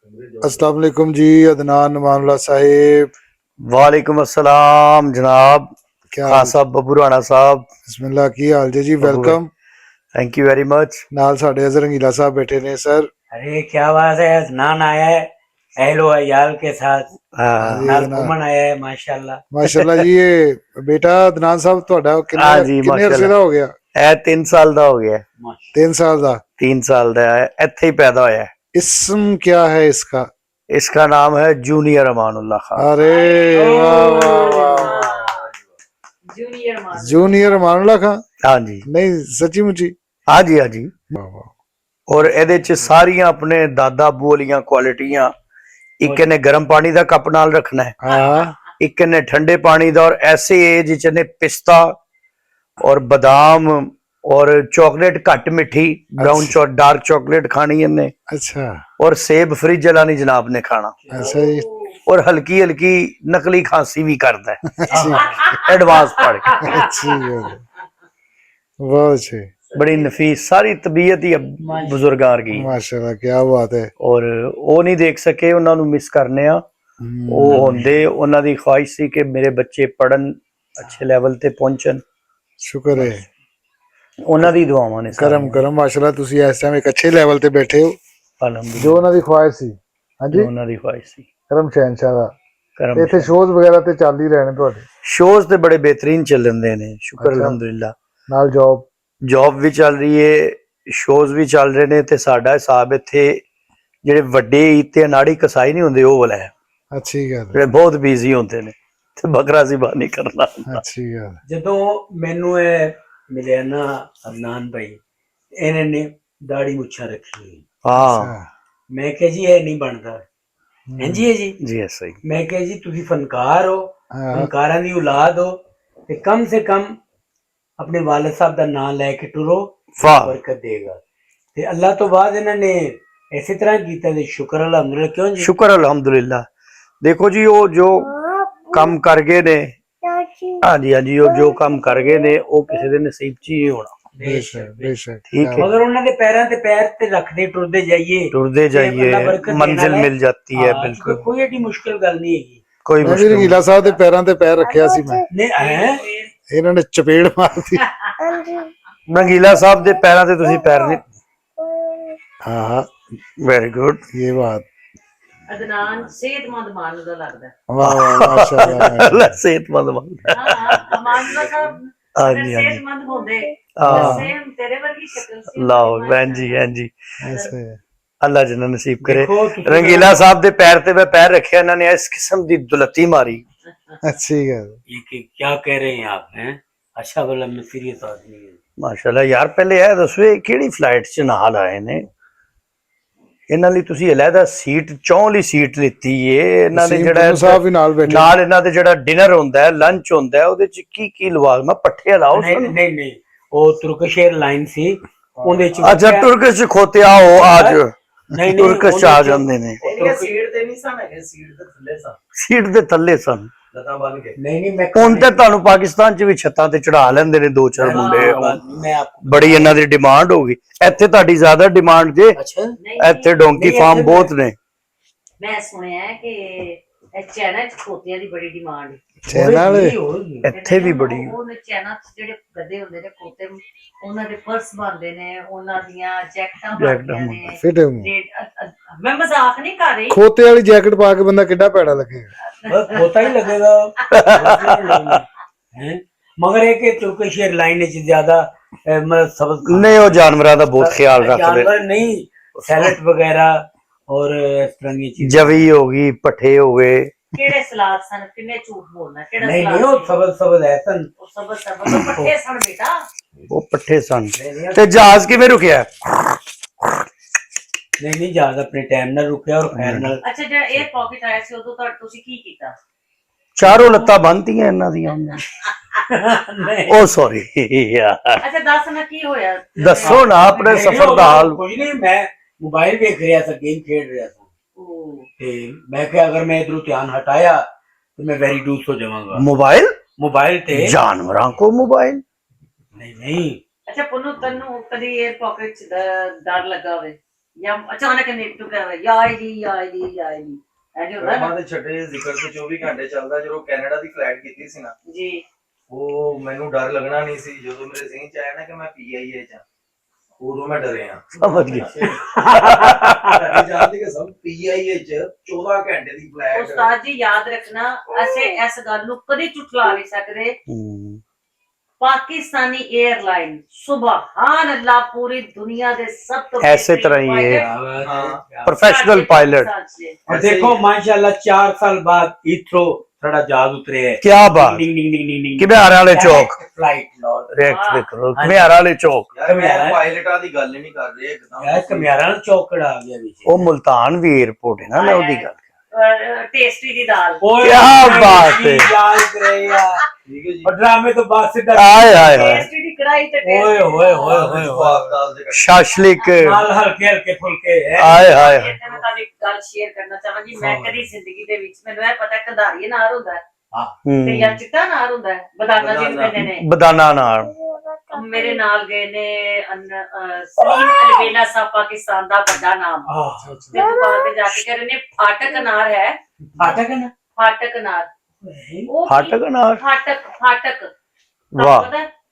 अस्सलाम वालेकुम जी, अदनान मामला साहिब। वालेकुम अस्सलाम जनाब। क्या खान हाल? साहब बब्बू राणा साहब। बिस्मिल्लाह, की हाल जे जी? Babbu welcome. Thank you very much. नाल साडे अजहर रंगीला साहब बैठे ने सर। अरे क्या बात है, अदनान आया है अहलो अयाल के साथ, हाँ जी हाँ नाल अदनान, घूमन आया है माशाल्लाह। माशाल्लाह जी। ये बेटा अदनान साहब ਤੁਹਾਡਾ ਕਿੰਨੇ हाँ जी ਕਿੰਨੇ ਅਰਸੇ माशाल्लाह। ਦਾ ਹੋ ਗਿਆ? ए 3 साल ਦਾ ਹੋ ਗਿਆ। 3 साल ਦਾ। 3 साल ਦਾ है, ਇੱਥੇ ही पैदा होया है। इस्म क्या है इसका? इसका नाम है जूनियर अमानुल्लाह खान। अरे वाह वाह वाह, जूनियर मानुल्लाह खान। हाँ जी नहीं सच्ची मुची? हाँ जी हाँ जी। वाह वाह। और ਇਹਦੇ ਚ ਸਾਰੀਆਂ ਆਪਣੇ ਦਾਦਾ ਅੱਬੂ ਵਾਲੀਆਂ ਕੁਆਲਿਟੀਆਂ। ਇੱਕ ਨੇ ਗਰਮ ਪਾਣੀ ਦਾ ਕੱਪ ਨਾਲ ਰੱਖਣਾ ਹੈ, हाँ ਇੱਕ ਨੇ ਠੰਡੇ ਪਾਣੀ ਦਾ, ਔਰ ਐਸੇ ਏਜ ਚ ਨੇ ਪਿਸਤਾ और बादाम और चॉकलेट घट मिठी ब्राउन डार्क चॉकलेट खानी है, अच्छा और सेब फ्रिज वाला नहीं जनाब ने खाना, अच्छा जी। और हल्की हल्की नकली खांसी भी करता है अच्छी एडवांस पढ़ के। अच्छी बात है। बहुत अच्छे, बड़ी नफीस सारी तबीयत ही बुजुर्गार की, माशाल्लाह क्या बात है। और वो नहीं देख सके, उन्होंने मिस करने आ। ਉਹ ਹੁੰਦੇ ਉਹਨਾਂ ਦੀ ख्वाहिश ਸੀ ਕਿ ਮੇਰੇ ਬੱਚੇ ਪੜਨ ਅੱਛੇ ਲੈਵਲ ਤੇ ਪਹੁੰਚਣ। शुक्र है, ਉਹਨਾਂ ਦੀ ਦੁਆਵਾਂ ਨੇ करम करम माशाल्लाह ਤੁਸੀਂ ਇਸ ਟਾਈਮ ਇੱਕ ਅੱਛੇ ਲੈਵਲ ਤੇ ਬੈਠੇ ਹੋ, ਜੋ ਅਲਹਮਦੁਲਿਲਾ ਉਹਨਾਂ ਦੀ ਖੁਆਇਸ਼ ਸੀ। ਹਾਂਜੀ, ਉਹਨਾਂ ਦੀ ख्वाहिश ਸੀ। ਕਰਮ ਸ਼ਹਿਨशाह ਦਾ। ਕਰਮ ਤੇ ਇੱਥੇ ਸ਼ੋਜ਼ ਵਗੈਰਾ ਤੇ ਚੱਲ ਹੀ ਰਹੇ ਨੇ ਤੁਹਾਡੇ ਸ਼ੋਜ਼ ਤੇ ਬੜੇ ਬਿਹਤਰੀਨ ਚੱਲਦੇ ਨੇ, ਸ਼ੁਕਰ ਅੱਛਾ। ਅਲਹਮਦੁਲਿਲਾ। ਨਾਲ ਜੌਬ ਵੀ ਚੱਲ ਰਹੀ ਹੈ, ਸ਼ੋਜ਼ ਵੀ ਚੱਲ ਰਹੇ ਨੇ, ਤੇ ਸਾਡਾ ਹਿਸਾਬ ਇੱਥੇ ਜਿਹੜੇ ਵੱਡੇ ਤੇ ਅਨਾੜੀ ਕਸਾਈ ਨਹੀਂ ਹੁੰਦੇ ਉਹ ਵਾਲਾ ਹੈ, ਅੱਛੀ ਗੱਲ ਜਿਹੜੇ ਬਹੁਤ ਬਿਜ਼ੀ ਹੁੰਦੇ ਨੇ ਤੇ ਬਕਰਾ ਜ਼ਿਬਾਨੀ ਕਰਨਾ ਹੁੰਦਾ। ਅੱਛੀ ਗੱਲ। ਜਦੋਂ ਮੈਨੂੰ ਇਹ ਮਿਲਿਆ ਨਾ ਅਦਨਾਨ ਭਾਈ, ਇਹਨੇ ਨੇ ਦਾੜੀ ਮੁੱਛਾਂ ਰੱਖੀ ਹੋਈ, ਹਾਂ ਮੈਂ ਕਿਹਾ ਜੀ ਇਹ ਨਹੀਂ ਬਣਦਾ। ਹਾਂਜੀ ਹੈ ਜੀ। ਜੀ ਐਸਾ ਹੀ। ਮੈਂ ਕਿਹਾ ਜੀ ਤੁਸੀਂ ਫਨਕਾਰ ਹੋ, ਹਾਂ ਫਨਕਾਰਾਂ ਦੀ ਔਲਾਦ ਹੋ, ਤੇ ਕਮ ਸੇ ਕਮ ਆਪਣੇ ਵਾਲਿਦ ਸਾਹਿਬ ਦਾ ਨਾਮ ਲੈ ਕੇ ਟੁਰੋ, ਵਾਹ ਬਰਕਤ ਦੇਗਾ। ਤੇ ਅੱਲਾਹ ਤੋਂ ਬਾਅਦ ਇਹਨਾਂ ਨੇ ਇਸੇ ਤਰ੍ਹਾਂ ਕੀਤਾ ਤੇ ਸ਼ੁਕਰ ਅਲਹਮਦੁਲਿਲਾ। ਕਿਉਂ ਜੀ? ਸ਼ੁਕਰ ਅਲਹਮਦੁਲਿਲਾ। ਦੇਖੋ ਜੀ, ਉਹ ਜੋ ਕੰਮ ਕਰ ਗਏ ਨੇ, ਹਾਂਜੀ ਹਾਂਜੀ, ਉਹ ਜੋ ਕੰਮ ਕਰ ਗਏ ਨੇ ਉਹ ਕਿਸੇ ਦੇ ਨਸੀਬ 'ਚ ਹੀ ਨਹੀਂ ਹੋਣਾ। ਬੇਸ਼ੱਕ ਬੇਸ਼ੱਕ। ਠੀਕ ਹੈ। मगर उन्होंने पैरों ते पैर ते रखते टुरदे जाइए, टुरदे जाइए, अल्लाह बरकत देने मंजिल वाला है। मिल जाती है। हाँ, बिल्कुल कोई एडी मुश्किल गल नहीं है। कोई ਮੈਂ ਵੀ मुश्किल ਰੰਗੀਲਾ ਸਾਹਿਬ ਦੇ ਪੈਰਾਂ ਤੇ ਪੈਰ ਰੱਖਿਆ ਸੀ। ਮੈਂ नहीं है ਇਹਨਾਂ ਨੇ ਚਪੇੜ ਮਾਰਤੀ। रंगीला साहब दे पैरां ते तुसी पैर नहीं। हाँ हाँ, वेरी गुड। ये बात। ਅਦਨਾਨ ਸਿਹਤਮੰਦ ਮਾਨ ਦਾ ਲੱਗਦਾ। वाह वाह माशाल्लाह माशाल्लाह। अल्लाह सेहतमंद बनदा। ਹਾਂ ਮਾਨਵਾ ਸਾਹਿਬ हाँ ਅਗਰ जी हाँ जी। ਸਿਹਤਮੰਦ ਹੁੰਦੇ हाँ ਸੇਮ ਤੇਰੇ ਵਰਗੀ ਸ਼ਕਲ ਸੀ। लाओ बहन जी, हाँ जी, ऐसे अल्लाह जिन्ना नसीब करे। देखो, तुसी रंगीला साहब दे पैर ते मैं पैर रखे, इन्होंने इस किस्म दी दुलती मारी। अच्छी गल। ये क्या कह रहे हैं आप हैं? अच्छा भला मैं सीरियस आदमी हूँ। माशाल्लाह यार, पहले यह दसो ये केड़ी फ्लाइट च नाल आए ने? ਇਹਨਾਂ ਲਈ ਤੁਸੀਂ ਅਲੱਗਾ ਸੀਟ, ਚੌਂ ਲਈ ਸੀਟ ਲਿੱਤੀ ਏ ਇਹਨਾਂ ਨੇ। ਜਿਹੜਾ ਸਾਹਿਬ ਵੀ ਨਾਲ ਬੈਠੇ ਨਾਲ ਇਹਨਾਂ ਦੇ ਜਿਹੜਾ ਡਿਨਰ ਹੁੰਦਾ ਹੈ, ਲੰਚ ਹੁੰਦਾ ਹੈ, ਉਹਦੇ ਚ ਕੀ ਕੀ ਲਵਾਜ਼ਮਾ ਪੱਠੇ ਲਾਓ नहीं ਸਾਨੂੰ। नहीं नहीं, वो तुर्किश एयरलाइन सी ਉਹਦੇ ਚ ਅੱਛਾ ਤੁਰਕਿਸ਼ ਚ ਖੋਤੇ ਆਓ ਅੱਜ। ਨਹੀਂ ਨਹੀਂ, ਤੁਰਕਿਸ਼ ਚ ਆ ਜਾਂਦੇ ਨੇ। ਸੀਟ ਤੇ ਨਹੀਂ ਸਨ ਹੈਗੇ, ਸੀਟ ਦੇ ਥੱਲੇ ਸਨ, ਸੀਟ ਦੇ ਥੱਲੇ ਸਨ। ਲੱਤਾਂ ਬੰਨ ਕੇ। नहीं नहीं, मैं ਹੁਣ ਤੇ ਤੁਹਾਨੂੰ ਪਾਕਿਸਤਾਨ ਚ ਵੀ ਛੱਤਾਂ ਤੇ ਚੜਾ ਲੈਂਦੇ ਨੇ ਦੋ ਚਾਰ ਮੁੰਡੇ। मैं आपको ਬੜੀ ਇਹਨਾਂ ਦੀ ਡਿਮਾਂਡ ਹੋ ਗਈ। ਇੱਥੇ ਤੁਹਾਡੀ ਜ਼ਿਆਦਾ ਡਿਮਾਂਡ ਜੇ, अच्छा ਨਹੀਂ ਇੱਥੇ ਡੋਂਕੀ ਨਹੀਂ, ਫਾਰਮ ਇੱਥੇ ਬਹੁਤ ਨੇ। ਮੈਂ ਸੁਣਿਆ ਕਿ ਇਹ ਚਾਈਨਾ ਚ ਖੋਤਿਆਂ ਦੀ ਬੜੀ ਡਿਮਾਂਡ ਹੈ। ਚੈਨਾ ਵਾਲੇ ਇੱਥੇ ਵੀ ਬੜੀ। ਉਹ ਚਾਈਨਾ ਚ ਜਿਹੜੇ ਗੱਦੇ ਹੁੰਦੇ ਨੇ ਖੋਤੇ, ਉਹਨਾਂ ਦੇ ਪਰਸ ਬਣਦੇ ਨੇ, ਉਹਨਾਂ ਦੀਆਂ ਜੈਕਟਾਂ ਬਣਦੀਆਂ ਨੇ। ਫਿਟ ਮੈਂ ਮਜ਼ਾਕ ਨਹੀਂ ਕਰ ਰਹੀ। ਖੋਤੇ ਵਾਲੀ ਜੈਕਟ ਪਾ ਕੇ ਬੰਦਾ ਕਿੱਡਾ ਭੈੜਾ ਲੱਗੇਗਾ। बस होता ही लगेगा हैं? मगर एक तुर्किश एयरलाइन ज्यादा सबक ਨਹੀਂ, ਉਹ ਜਾਨਵਰਾਂ ਦਾ ਬਹੁਤ ਖਿਆਲ ਰੱਖਦੇ। जानवर नहीं, सैलड वगैरह और इस तरह की चीजें। ਜਵੀ ਹੋ ਗਈ, ਪੱਠੇ ਹੋ ਗਏ। ਕਿਹੜੇ ਸਲਾਦ ਸਨ? ਕਿੰਨੇ ਝੂਠ ਬੋਲਣਾ? ਕਿਹੜਾ नहीं ਸਲਾਦ नहीं, वो ਸੀ? सबक सबक ऐसा ਉਹ ਸਬਜ਼ ਸਬਜ਼ ਪੱਠੇ ਸਨ ਬੇਟਾ। ਉਹ ਪੱਠੇ ਸਨ। ਤੇ ਜਹਾਜ਼ ਕਿਵੇਂ ਰੁਕਿਆ? नहीं नहीं, ज्यादा अपने टाइम ना रुके और खैर ना। ਅੱਛਾ, ਜਿਹੜਾ ਇਹ ਪॉकेट ਆਇਆ ਸੀ ਉਦੋਂ ਤੁਸੀਂ ਕੀ ਕੀਤਾ? ਚਾਰੋਂ ਲੱਤਾਂ ਬੰਨਤੀਆਂ ਇਹਨਾਂ ਦੀਆਂ। नहीं ਉਹ ਸੌਰੀ ਅੱਛਾ ਦੱਸ ਨਾ ਕੀ ਹੋਇਆ? ਦੱਸੋ ਨਾ ਆਪਣੇ नहीं, ਸਫ਼ਰ वो ਦਾ ਹਾਲ। कुछ नहीं, मैं मोबाइल देख रहा था, गेम खेल रहा था। ਉਹ ते मैं क्या, अगर मैं इधरों ध्यान हटाया तो मैं वेरी डूस हो जाऊंगा। मोबाइल मोबाइल थे जानवरों को मोबाइल। नहीं नहीं, ਅੱਛਾ ਪੁੰਨੂ, ਤੈਨੂੰ ਕਦੀ 에ਅਰ ਪॉकेट ਚ ਡਰ ਲੱਗਾ ਹੋਵੇ? ਜਾਂ ਅਚਾਨਕ ਨੀਟੂ ਕਹੇ ਯਾ ਇਲੀ ਯਾ ਇਲੀ ਯਾ ਇਲੀ ਐ ਜੋ ਹੁੰਦਾ ਰਮਾ ਨਾ ਦੇ ਛੱਡੇ ਜ਼ਿਕਰ ਤੇ 24 ਘੰਟੇ ਚੱਲਦਾ। ਜਦੋਂ ਕੈਨੇਡਾ ਦੀ ਫਲਾਈਟ ਕੀਤੀ ਸੀ ਨਾ, ਜੀ ਉਹ ਮੈਨੂੰ ਡਰ ਲੱਗਣਾ ਨਹੀਂ ਸੀ। ਜਦੋਂ ਮੇਰੇ ਜ਼ਿਹਨ ਚ ਆਇਆ ਨਾ ਕਿ ਮੈਂ PIA ਚ, ਉਦੋਂ ਮੈਂ ਡਰਿਆ। ਸਮਝ ਗਿਆ। ਜਾਂਦੀ ਕਿ ਸਭ PIA ਚ 14 ਘੰਟੇ ਦੀ ਫਲਾਈਟ। ਉਸਤਾਦ ਜੀ ਯਾਦ ਰੱਖਣਾ, ਅਸੀਂ ਇਸ ਗੱਲ ਨੂੰ ਕਦੇ ਝੁਠਲਾ ਨਹੀਂ ਸਕਦੇ। पाकिस्तानी एयरलाइन सुबहान अल्लाह पूरी दुनिया दे सब तो ऐसे तरह ही है। Professional pilot. और देखो माशाल्लाह 4 साल बाद हीथ्रो थोड़ा जहाज उतरे है। क्या बात। डिंग डिंग डिंग डिंग किवें हरा वाले चौक फ्लाइट लॉर्ड रेक्ट देखो किवें हरा वाले चौक ਯਾਰ ਮੈਂ ਪਾਇਲਟਾਂ ਦੀ ਗੱਲ ਹੀ ਨਹੀਂ ਕਰ ਰਿਹਾ ਇੱਕਦਮ। यार कमियारा चौकड़ा आ गया बीच। ਉਹ ਮੁਲਤਾਨ ਵੀ 에어ਪੋਰਟ ਹੈ ਨਾ, ਮੈਂ ਉਹਦੀ ਗੱਲ टेस्टी दी दाल क्या बात है। याद करे यार। ਠੀਕ ਹੈ ਜੀ। और ड्रामे तो बाद से ਆਏ ਹਾਏ ਹਾਏ टेस्टी दी कढ़ाई ते ओए होए होए होए ਸਵਾਦ ਦਾਲ ਦੇ ਕੱਟੇ। ਸ਼ਾਸ਼ਲਿਕ माल हल्के हल्के फुलके है। ਆਏ ਹਾਏ ਇਹ ਤੇ ਮੈਂ ਤੁਹਾਡੀ ਇੱਕ ਗੱਲ ਸ਼ੇਅਰ ਕਰਨਾ ਚਾਹਾਂਗੀ। ਮੈਂ ਕਦੀ ਜ਼ਿੰਦਗੀ ਦੇ ਵਿੱਚ ਮੈਨੂੰ ਇਹ ਪਤਾ ਕੰਧਾਰੀ ਅਨਾਰ ਹੁੰਦਾ ਹੈ ਤੇ ਜਾਂ ਚਿੱਟਾ ਅਨਾਰ ਹੁੰਦਾ ਹੈ, ਬਦਾਨਾ ਜਿਹਨੂੰ ਕਹਿੰਦੇ ਨੇ। ਬਦਾਨਾ ਨਾਲ ਮੇਰੇ ਨਾਲ ਗਏ ਨੇ ਸਲੀਮ ਅਲਵੇਲਾ ਸਾਹਿਬ, ਪਾਕਿਸਤਾਨ ਦਾ ਵੱਡਾ ਨਾਮ। ਤੇ ਦੁਕਾਨ ਤੇ ਜਾ ਕੇ ਕਹ ਰਹੇ ਨੇ ਫਾਟਕ ਅਨਾਰ ਹੈ। फाटक है ना। ਫਾਟਕ ਅਨਾਰ ਉਹ ਫਾਟਕ ਨਾਲ ਫਾਟਕ ਵਾਹ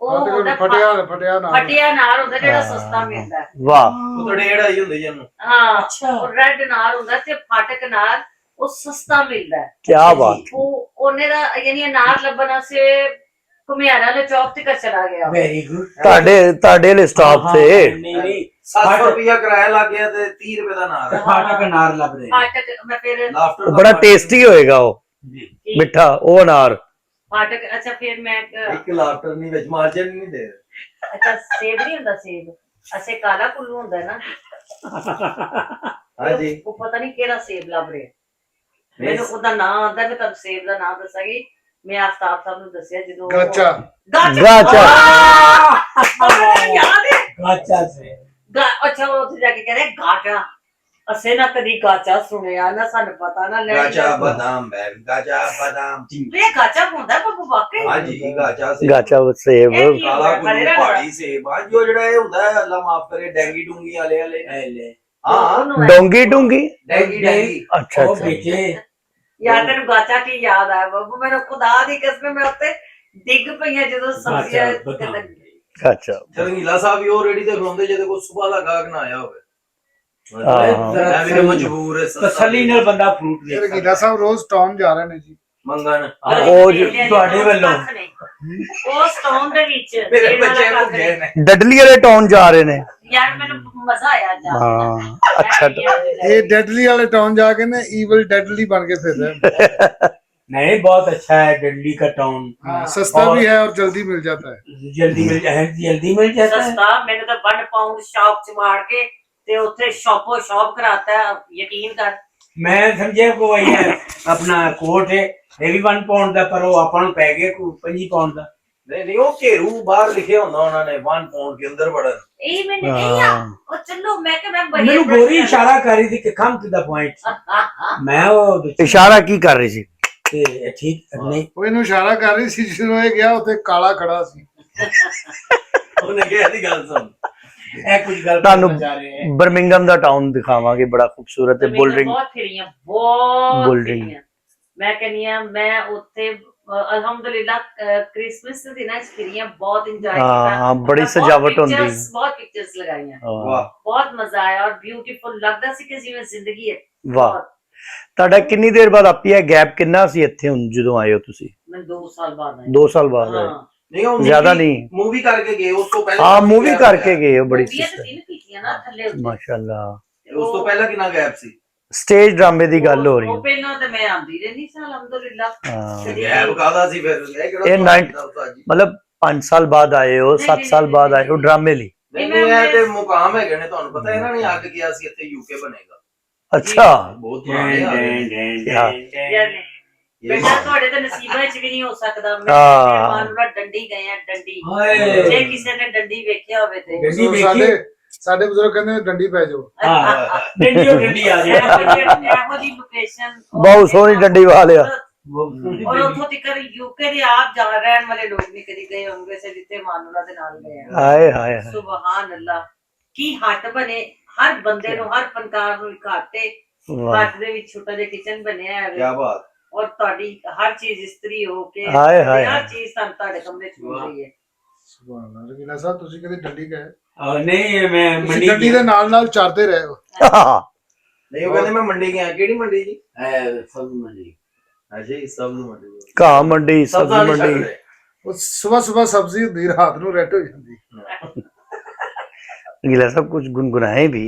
ਉਹ ਹੁੰਦਾ ਫਟਿਆ ਨਾ ਫਟਿਆ ਅਨਾਰ ਹੁੰਦਾ ਜਿਹੜਾ ਸਸਤਾ ਮਿਲਦਾ ਹੈ। ਵਾਹ ਉਹ ਤਾਂ ਡੇਢ ਆਈ ਹੁੰਦੀ ਜਿਹਨੂੰ। ਹਾਂ ਉਹ ਰੈੱਡ ਅਨਾਰ ਹੁੰਦਾ ਤੇ ਫਾਟਕ ਅਨਾਰ ਉਹ ਸਸਤਾ ਮਿਲਦਾ ਹੈ। ਕੀ ਬਾਤ। ਉਹ ਉਹਨੇ ਦਾ ਯਾਨੀ ਅਨਾਰ ਲੱਭਣ ਵਾਸਤੇ ਘੁਮਿਆਰਾਂ ਦੇ ਚੌਕ ਤੇ ਚਲਾ ਗਿਆ। Very good. ਤੁਹਾਡੇ ਲਈ ਸਟਾਪ ਤੇ नहीं नहीं 700 ਰੁਪਇਆ ਕਿਰਾਇਆ ਲੱਗ ਗਿਆ ਤੇ 30 ਰੁਪਏ ਦਾ ਨਾਰ। फाटक अनार लब रहे हैं। ਫਾਟਕ ਮੈਂ ਫਿਰ ਲਾਫਟਰ ਉਹ ਬੜਾ ਟੇਸਟੀ ਹੋਏਗਾ ਉਹ ਮਿੱਠਾ ਉਹ ਅਨਾਰ। ਫਾਟਕ ਅੱਛਾ ਫਿਰ ਮੈਂ ਇੱਕ ਲਾਫਟਰ ਨਹੀਂ ਵਿੱਚ ਮਾਰਜਨ ਨਹੀਂ ਦੇ। ਅੱਛਾ ਸੇਬ ਨਹੀਂ ਹੁੰਦਾ, ਸੇਬ ਅਸੇ ਕਾਲਾ ਕੁੱਲੂ ਹੁੰਦਾ ਹੈ ਨਾ। ਹਾਂਜੀ ਉਹ ਪਤਾ ਨਹੀਂ ਕਿਹੜਾ ਸੇਬ ਲੱਭ ਰਿਹਾ। ਮੈਨੂੰ ਉਹਦਾ ਨਾਮ ਆਉਂਦਾ, ਮੈਂ ਤੁਹਾਨੂੰ ਸੇਬ ਦਾ ਨਾਮ ਦੱਸਾਂਗੀ। ਮੈਂ ਆਫਤਾਬ ਸਾਹਿਬ ਨੂੰ ਦੱਸਿਆ ਜਦੋਂ ਗਾਚਾ ਗਾਚਾ। ਮੈਨੂੰ ਯਾਦ ਹੈ गाचा से ਅੱਛਾ ਉਹ ਉੱਥੇ ਜਾ ਕੇ ਕਹਿ ਰਹੇ ਗਾਚਾ। ਅਸੀਂ ਨਾ ਕਦੀ ਗਾਚਾ ਸੁਣਿਆ ਨਾ, ਸਾਨੂੰ ਪਤਾ ਨਾ ਲੈ ਗਾਜਾ ਬਦਾਮ ਬੈਗ ਗਾਜਾ ਬਦਾਮ ਚਿੰਗ। ਇਹ ਗਾਚਾ ਹੁੰਦਾ ਬੱਬੂ ਵਾਕਈ। ਹਾਂਜੀ ਗਾਜਾ ਸੇ ਗਾਚਾ ਸੇਬ ਇਹ ਕੀ ਕਾਲਾ ਹੁੰਦਾ? ਕੁੱਲੂ ਪਹਾੜੀ ਸੇਬ ਆ ਜੋ ਜਿਹੜਾ ਇਹ ਹੁੰਦਾ ਹੈ, ਅੱਲਾ ਮਾਫ ਕਰੇ, ਡੈਂਗੀ ਡੂੰਗੀ ਵਾਲੇ ਵਾਲੇ। पहले ਹਾਂ ਉਹਨੂੰ ਡੋਂਗੀ ਡੂੰਗੀ। Dengue dengue. ਅੱਛਾ वो ਅੱਛਾ बेचे ਯਾਰ ਤੈਨੂੰ ਗਾਚਾ ਕੀ ਯਾਦ ਆਇਆ ਬੱਬੂ? ਮੈਨੂੰ ਖੁਦਾ ਦੀ ਕਸਮ ਮੈਂ ਉੱਤੇ ਡਿੱਗ ਪਈਆਂ ਜਦੋਂ ਸਬਜ਼ੀਆਂ ਅੱਛਾ। ਚਰਨਗੀਲਾ ਸਾਹਿਬ ਵੀ ਉਹ ਰੇੜੀ ਤੇ ਖਲੋਂਦੇ ਜਿਹਦੇ ਕੋਲ ਸਵੇਰ ਦਾ ਗਾਹਕ ਨਾ ਆਇਆ ਹੋਵੇ। ਹਾਂ। ਐਵੇਂ ਮਜਬੂਰ ਹੈ तसल्ली नाल बंदा फ्रूट ਇਹ लेता ਗੀਲਾ ਸਾਹਿਬ ਰੋਜ਼ ਟਾਊਨ ਜਾ ਰਹੇ ਨੇ ਜੀ। ਮੰਗਣ। ਉਹ ਤੁਹਾਡੇ ਵੱਲੋਂ। ਉਹ ਸਟੋਨ ਦੇ ਵਿੱਚ ਮੇਰੇ ਬੱਚੇ ਨੂੰ ਗਏ ਨੇ। ਡਡਲੀ ਵਾਲੇ ਟਾਊਨ ਜਾ ਰਹੇ ਨੇ। ਯਾਰ ਮੈਨੂੰ ਮਜ਼ਾ ਆਇਆ ਜਾ ਹਾਂ ਅੱਛਾ। ਇਹ ਡੈਡਲੀ ਵਾਲੇ ਟਾਊਨ ਜਾ ਕੇ ਨਾ ਈਵਲ ਡੈਡਲੀ ਬਣ ਕੇ ਫਿਰ ਰਹੇ नहीं बहुत अच्छा है दिल्ली का टाउन। हैं। सस्ता भी है और जल्दी मिल जाता है। जल्दी मिल जाता है। ਸਸਤਾ ਮੈਨੂੰ ਤਾਂ 1 ਪਾਉਂਡ ਸ਼ਾਪ ਚ ਮਾਰ ਕੇ ਤੇ ਉੱਥੇ ਸ਼ਾਪੋ ਸ਼ਾਪ ਕਰਾਤਾ ਹੈ, ਯਕੀਨ ਕਰ। मैं समझे को वही है अपना कोट है ये भी 1 पाउंड ਦਾ ਪਰ ਉਹ ਆਪਾਂ ਨੂੰ ਪੈ ਗਿਆ ਕੋ 5 ਪਾਉਂਡ ਦਾ। ਨਹੀਂ ਨਹੀਂ ਉਹ ਘੇਰੂ ਬਾਹਰ ਲਿਖਿਆ ਹੁੰਦਾ ਉਹਨਾਂ ਨੇ 1 ਪਾਉਂਡ ਕੇ ਅੰਦਰ ਵੜਨ। ਇਹ ਮੈਨੂੰ ਨਹੀਂ ਆ ਉਹ ਚਲੋ ਮੈਂ ਕਿ ਮੈਂ ਬੜੀ ਮੈਨੂੰ ਗੋਰੀ ਇਸ਼ਾਰਾ ਕਰ ਰਹੀ ਸੀ ਕਿ ਕਮ ਟੂ ਦਾ ਪੁਆਇੰਟ। ਮੈਂ ਉਹ ਇਸ਼ਾਰਾ ਕੀ ਕਰ ਰਹੀ ਸੀ? ਤੇ ਠੀਕ ਨਹੀਂ ਉਹ ਇਹਨੂੰ ਇਸ਼ਾਰਾ ਕਰ ਰਹੀ ਸੀ, ਜਦੋਂ ਇਹ ਗਿਆ ਉੱਥੇ ਕਾਲਾ ਖੜਾ ਸੀ। ਉਹਨੇ ਕਿਹਾ ਦੀ ਗੱਲ ਸੁਣ। ਇਹ ਕੁਝ ਗੱਲ ਤੁਹਾਨੂੰ ਜਾ ਰਹੇ ਹੈ। ਬਰਮਿੰਗਮ ਦਾ ਟਾਊਨ ਦਿਖਾਵਾਂਗੇ, ਬੜਾ ਖੂਬਸੂਰਤ ਹੈ। ਬੁਲਰਿੰਗ ਬਹੁਤ ਫਿਰੀਆਂ ਬਹੁਤ ਬੁਲਰਿੰਗ। ਫਿਰੀਆਂ। ਮੈਂ ਕਹਿੰਦੀ ਆ ਮੈਂ ਉੱਥੇ ਅਲਹਮਦੁਲਿਲਾ ਕ੍ਰਿਸਮਸ ਦੇ ਦਿਨਾਂ ਚ ਫਿਰੀਆਂ, ਬਹੁਤ ਇੰਜੋਏ ਕੀਤਾ। ਹਾਂ ਬੜੀ ਸਜਾਵਟ ਹੁੰਦੀ ਹੈ। ਬਹੁਤ ਪਿਕਚਰਸ ਲਗਾਈਆਂ, ਵਾਹ ਬਹੁਤ ਮਜ਼ਾ ਆਇਆ ਔਰ ਬਿਊਟੀਫੁਲ ਲੱਗਦਾ ਸੀ ਕਿ ਜਿਵੇਂ ਜ਼ਿੰਦਗੀ ਹੈ। ਵਾਹ। ਤੁਹਾਡਾ ਕਿੰਨੀ ਦੇਰ ਬਾਅਦ ਆਪੀ ਹੈ ਗੈਪ ਕਿੰਨਾ ਸੀ ਇੱਥੇ ਹੁਣ ਜਦੋਂ ਆਏ ਹੋ ਤੁਸੀਂ? ਮੈਂ 2 ਸਾਲ ਬਾਅਦ ਆਈ। 2 ਸਾਲ ਬਾਅਦ ਆਏ। ਹਾਂ ਨਹੀਂ ਉਹ ਜ਼ਿਆਦਾ ਨਹੀਂ। ਮੂਵੀ ਕਰਕੇ ਗਏ ਉਸ ਤੋਂ ਪਹਿਲਾਂ। ਹਾਂ ਮੂਵੀ ਕਰਕੇ ਗਏ ਹੋ ਬੜੀ। ਮੂਵੀਆਂ ਤੇ 3 ਕੀਤੀਆਂ ਨਾ ਥੱਲੇ ਉੱਤੇ। ਮਾਸ਼ਾਅੱਲਾ। ਉਸ ਤੋਂ ਪਹਿਲਾਂ ਕਿੰਨਾ ਗੈਪ ਸੀ? ਸਟੇਜ ਡਰਾਮੇ ਦੀ ਗੱਲ ਹੋ ਰਹੀ ਉਹ ਹੈ। ਪਹਿਲਾਂ ਤੇ ਮੈਂ ਆਂਦੀ ਰਹਿੰਦੀ ਸੀ ਅਲਹਮਦੁਲਿਲਾ। ਹਾਂ ਗੈਪ ਕਾਹਦਾ ਸੀ ਫਿਰ? ਇਹ 90 ਮਤਲਬ 5 ਸਾਲ ਬਾਅਦ ਆਏ ਹੋ, 7 ਸਾਲ ਬਾਅਦ ਆਏ ਹੋ ਡਰਾਮੇ ਲਈ। ਨਹੀਂ ਨਹੀਂ ਇਹ ਤੇ ਮੁਕਾਮ ਹੈਗੇ ਨੇ, ਤੁਹਾਨੂੰ ਪਤਾ ਇਹਨਾਂ ਨੇ ਅੱਗ ਕਿਹਾ ਸੀ ਇੱਥੇ ਯੂਕੇ ਬਣੇਗਾ। ਅੱਛਾ ਬਹੁਤ ਪੁਰਾਣੇ ਆ ਗਏ। ਯਾਰ ਬੇਟਾ ਤੁਹਾਡੇ ਤਾਂ ਨਸੀਬਾਂ 'ਚ ਵੀ ਨਹੀਂ ਹੋ ਸਕਦਾ। ਮੈਂ ਹਾਂ। ਮਾਨੂਰਾ ਡੰਡੀ ਗਏ ਆ, ਡੰਡੀ। ਹਾਏ ਜੇ ਕਿਸੇ ਨੇ ਡੰਡੀ ਵੇਖਿਆ ਹੋਵੇ ਤੇ ਗੱਡੀ ਵੇਖੀ। ਸਾਡੇ ਬਜ਼ੁਰਗ ਕਹਿੰਦੇ ਡੰਡੀ ਪੈ ਜਾਓ। ਹਾਂ ਡੰਡੀ ਆ ਇਹੋ ਜਿਹੀ ਲੋਕੇਸ਼ਨ ਬਹੁਤ ਸੋਹਣੀ ਡੰਡੀ ਵਾਲਿਆ। ਔਰ ਉੱਥੋਂ ਤੱਕ ਯੂਕੇ ਦੇ ਆਪ ਜਾ ਰਹਿਣ ਵਾਲੇ ਲੋਕ ਨਹੀਂ ਕਦੀ ਗਏ ਹੋਣਗੇ ਸੇ ਜਿੱਥੇ ਮਾਨੂਰਾ ਦੇ ਨਾਲ ਗਏ ਆ। ਹਾਏ ਹਾਏ ਹਾਏ। ਸੁਭਾਨ ਅੱਲਾਹ ਕੀ ਹੱਟ ਬਣੇ। ਹਰ ਬੰਦੇ ਨੂੰ, ਹਰ ਫਨਕਾਰ ਨੂੰ ਇੱਕ ਹੱਥ ਤੇ ਵਾਹ ਹੱਥ ਦੇ ਵਿੱਚ ਛੋਟਾ ਜਿਹਾ ਕਿਚਨ ਬਣਿਆ ਹੈ ਕੀ ਬਾਤ। ਔਰ ਤੁਹਾਡੀ ਹਰ ਚੀਜ਼ ਇਸਤਰੀ ਹੋ ਕੇ ਹਾਏ ਹਾਏ ਹਰ ਚੀਜ਼ ਤੁਹਾਨੂੰ ਤੁਹਾਡੇ ਕਮਰੇ ਚ ਮਿਲ ਰਹੀ ਹੈ। ਸੁਭਾਨ ਅੱਲਾਹ। ਰਵੀਨਾ ਸਾਹਿਬ ਤੁਸੀਂ ਕਦੇ ਡੰਡੀ ਗਏ? नहीं मैं ਤੁਸੀਂ मंडी ਡੰਡੀ ਦੇ ਨਾਲ ਚਰਦੇ ਰਹੇ ਹੋ। ਨਹੀਂ ਉਹ ਕਹਿੰਦੇ ਮੈਂ ਮੰਡੀ ਗਿਆ। ਕਿਹੜੀ ਮੰਡੀ ਜੀ? सब्जी मंडी ਅੱਛਾ ਜੀ, ਸਬਜ਼ੀ ਮੰਡੀ। ਘਾਹ ਮੰਡੀ, ਸਬਜ਼ੀ ਮੰਡੀ। ਉਹ ਸਵੇਰ ਸਬਜ਼ੀ ਹੁੰਦੀ, ਰਾਤ ਨੂੰ ਰੈਟ ਹੋ ਜਾਂਦੀ। गीला सब कुछ गुनगुनाए भी।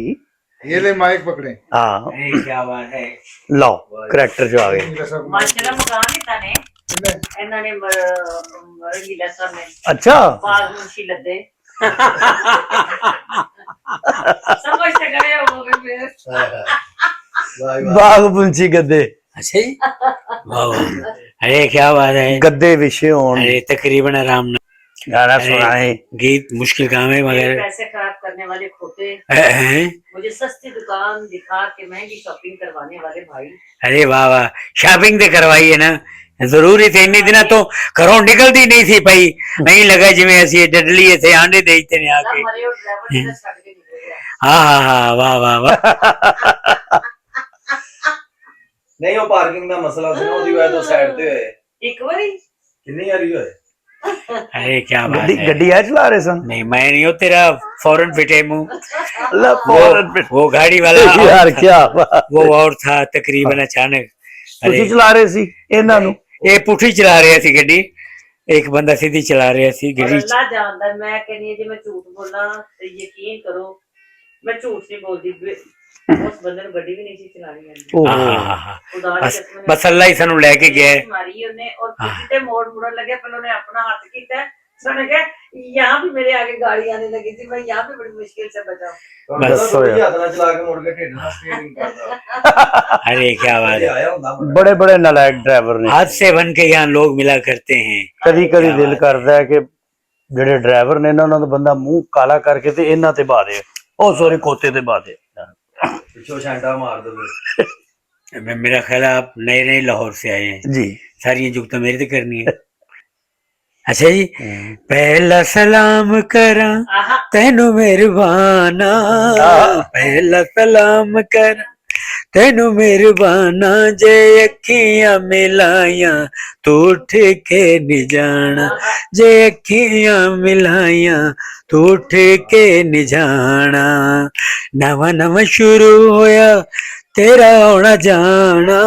ये ले माइक पकड़े। हाँ अरे क्या बात है। लो करेक्टर जो आ गए। गीला साहब ਮਾਸ਼ਾਅੱਲਾ ਮਕਾਨ ਦਿੱਤਾ ਨੇ किन्ने? ਇਹਨਾਂ ਨੇ ਰੰਗੀਲਾ ਸਾਹਿਬ ਨੇ अच्छा ਬਾਗ ਮੁੰਸ਼ੀ ਲੱਦੇ ਸਮਝ ਤੇ ਗਏ ਹੋਗੇ ਫਿਰ। ਵਾਹ ਵਾਹ। बाग बुंची गद्दे, अच्छा जी वाह अरे क्या बात है। गद्दे विषय होन, अरे तकरीबन आराम ना गाना अरे, सुनाए। गीत मुश्किल काम है ये मगर पैसे खराब करने वाले खोते हैं। मुझे सस्ती दुकान दिखा के महंगी शॉपिंग करवाने वाले भाई। अरे वाह वाह शॉपिंग तो करवाई है ना, जरूरी थे। इन्नी दिन तो घरों निकलती नहीं थी भाई, नहीं लगा जिम्मे असि डडली थे आंडे देते ने ना आके। मरे और ड्राइवर ने छड़ के निकल गया। हाँ हाँ हाँ वाह वाह वाह। ਨਹੀਂ ਉਹ ਪਾਰਕਿੰਗ ਦਾ ਮਸਲਾ ਸੀ ਨਾ, ਉਹਦੀ ਵਜ੍ਹਾ ਤੋਂ ਸਾਈਡ ਤੇ ਹੋਏ। एक बारी ਕਿੰਨੀ ਵਾਰੀ ਹੋਏ? अरे क्या बात गड्डी है। गड्डी आज चला रहे सन। नहीं मैं नहीं हूँ, तेरा फौरन फिटे मुंह। अल्लाह फौरन पे- वो गाड़ी वाला यार क्या बात वो है। और था तकरीबन अचानक। अरे ਤੁਸੀਂ ਚਲਾ ਰਹੇ ਸੀ ਇਹਨਾਂ ਨੂੰ? ये पुठी चला रहे थे गड्डी, एक बंदा सीधी चला रहा सी और गड्डी। अल्लाह जानदा है, मैं कहनी है जे मैं झूठ बोला तो यकीन करो मैं झूठ नहीं बोलती। उस बंदे ने गड्डी भी नहीं सी चलानी आंदी। ओहो। हाँ हाँ हाँ खुदा दी बस कसम है। बस अल्लाह ही सानू लेके गया है। मारी उन्हें और किसी मोड़ मुड़न लगे पहले उन्हें अपना हाथ किया है। उसने कहा यहाँ भी मेरे आगे गाड़ी आने लगी थी, मैं यहाँ पे बड़ी मुश्किल से बचा। ਤੁਹਾਨੂੰ ਬਸ ਪਤਾ ਹੋਇਆ। ਹੱਥ ਨਾਲ ਚਲਾ ਕੇ ਮੁੜ ਕੇ ਢਿੱਡ ਨਾਲ ਸਟੀਅਰਿੰਗ ਕਰਦਾ। अरे क्या बात ਇਹ है। ਆਇਆ ਹੁੰਦਾ ਬੜਾ। बड़े बड़े नालायक ड्राइवर ने। हाथ से बन के यहाँ लोग मिला करते हैं। ਕਦੀ ਕਦੀ ਕਿਆ ਦਿਲ ਬਾਤ। ਕਰਦਾ ਹੈ ਕਿ ਜਿਹੜੇ ਡਰਾਈਵਰ ਨੇ ਨਾ ਉਹਨਾਂ ਦਾ ਬੰਦਾ ਮੂੰਹ ਕਾਲਾ ਕਰਕੇ ਤੇ ਇਹਨਾਂ ਤੇ ਪਾ ਦੇ, ਉਹ ਸੋਰੀ ਕੋਤੇ ਤੇ ਪਾ ਦੇ। ਪਿੱਛੋਂ ਛਾਂਟਾ ਮਾਰ ਦੇਵੇ। मेरा ख्याल है आप नए नए लाहौर से आए हैं, जी सारी जुगत मेरे तो करनी है। अच्छा जी पहला सलाम करा आहा तेनू मेहरबाना, पहला सलाम करा तेनू मेहरबाना, जे अखियां मिलाइया तू उठ के नहीं जाना, जे अखियां मिलाइया तू उठ के नहीं जाना। नवा नवा शुरू होया तेरा आना जाना,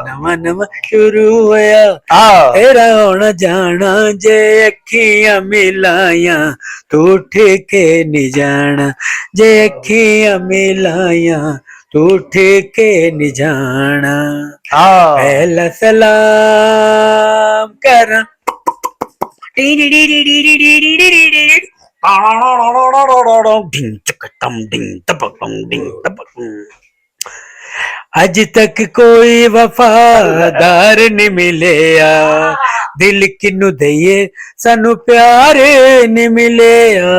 नवा नवा शुरू होया हाँ तेरा आना जाना, जे अखियां मिलाइया तू उठ के नहीं जाना, जे अखियां मिलाइया तू उठ के नहीं जाना। हाँ पहला सलाम करा अज तक कोई वफादार नहीं मिलिया, दिल किन्नू दईए सानू प्यार नहीं मिलिया।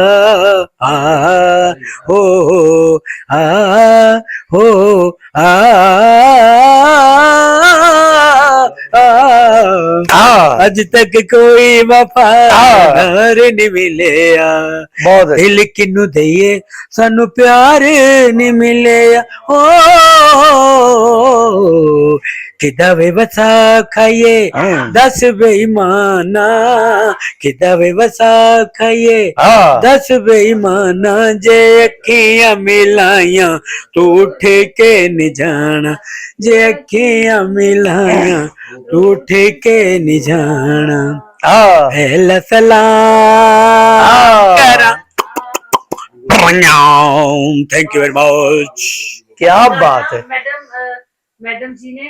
आ हो आ हो आ अज तक कोई वफादार नहीं मिलिया, बहुत अच्छी। दिल किन्नू दईए सानू प्यार नहीं मिलिया। हो किदा वे वसा खाइए दस बेईमाना, किदा वे वसा खाइए हाँ दस बेईमाना, जे अखियां मिलाइया तू उठ के नहीं जाना, जे अखियां मिलाइया तू उठ के नहीं जाना। हाँ पहला सलाम करा। Thank you very much. क्या बात है। मैडम मैडम जी ने